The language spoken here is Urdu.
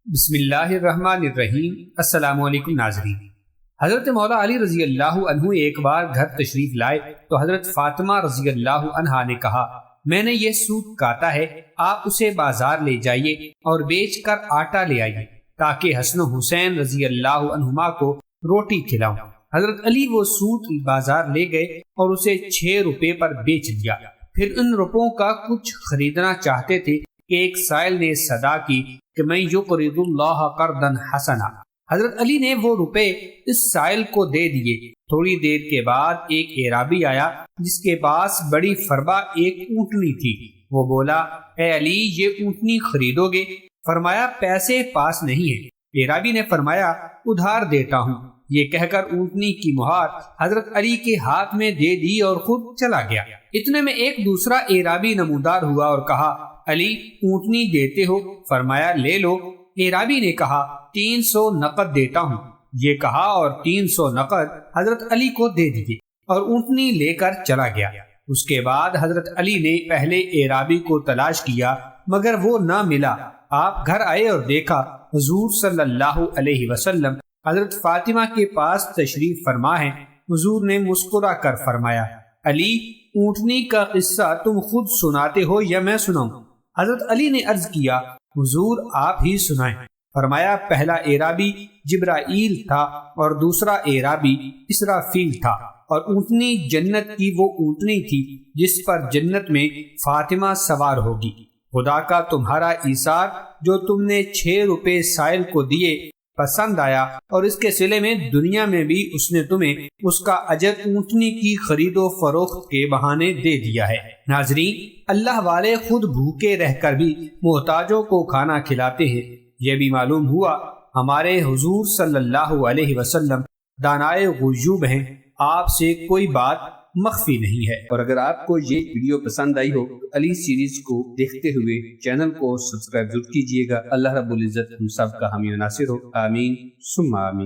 بسم اللہ الرحمن الرحیم۔ السلام علیکم ناظرین۔ حضرت مولا علی رضی اللہ عنہ ایک بار گھر تشریف لائے تو حضرت فاطمہ رضی اللہ عنہا نے کہا، میں نے یہ سوٹ کاٹا ہے، آپ اسے بازار لے جائیے اور بیچ کر آٹا لے آئیے تاکہ حسن و حسین رضی اللہ عنہما کو روٹی کھلاؤں۔ حضرت علی وہ سوٹ بازار لے گئے اور اسے 6 روپے پر بیچ دیا۔ پھر ان روپوں کا کچھ خریدنا چاہتے تھے کہ ایک سائل نے صدا کی کہ میں یقرض اللہ قرضا حسنا۔ حضرت علی نے وہ روپے اس سائل کو دے دیے۔ تھوڑی دیر کے بعد ایک اعرابی آیا جس کے پاس بڑی فربا ایک اونٹنی تھی۔ وہ بولا، اے علی یہ اونٹنی خریدو گے؟ فرمایا پیسے پاس نہیں ہیں۔ اعرابی نے فرمایا ادھار دیتا ہوں۔ یہ کہہ کر اونٹنی کی مہار حضرت علی کے ہاتھ میں دے دی اور خود چلا گیا۔ اتنے میں ایک دوسرا اعرابی نمودار ہوا اور کہا، علی اونٹنی دیتے ہو؟ فرمایا لے لو۔ اعرابی نے کہا 300 نقد دیتا ہوں۔ یہ کہا اور 300 نقد حضرت علی کو دے دیے اور اونٹنی لے کر چلا گیا۔ اس کے بعد حضرت علی نے پہلے اعرابی کو تلاش کیا مگر وہ نہ ملا۔ آپ گھر آئے اور دیکھا حضور صلی اللہ علیہ وسلم حضرت فاطمہ کے پاس تشریف فرما ہے۔ حضور نے مسکرا کر فرمایا، علی اونٹنی کا قصہ تم خود سناتے ہو یا میں سناؤں؟ حضرت علی نے عرض کیا، حضور آپ ہی سنائیں۔ فرمایا پہلا اعرابی جبرائیل تھا اور دوسرا اعرابی اسرافیل تھا، اور اونٹنی جنت کی وہ اونٹنی تھی جس پر جنت میں فاطمہ سوار ہوگی۔ خدا کا تمہارا ایثار جو تم نے 6 روپے سائل کو دیے پسند آیا، اور اس کے صلے میں دنیا میں بھی اس نے تمہیں اس کا اجر اونٹنی کی خرید و فروخت کے بہانے دے دیا ہے۔ ناظرین، اللہ والے خود بھوکے رہ کر بھی محتاجوں کو کھانا کھلاتے ہیں۔ یہ بھی معلوم ہوا ہمارے حضور صلی اللہ علیہ وسلم دانائے غیوب ہیں، آپ سے کوئی بات مخفی نہیں ہے۔ اور اگر آپ کو یہ ویڈیو پسند آئی ہو تو علی سیریز کو دیکھتے ہوئے چینل کو سبسکرائب ضرور کیجیے گا۔ اللہ رب العزت ہم سب کا حامی و ناصر ہو، آمین ثم آمین۔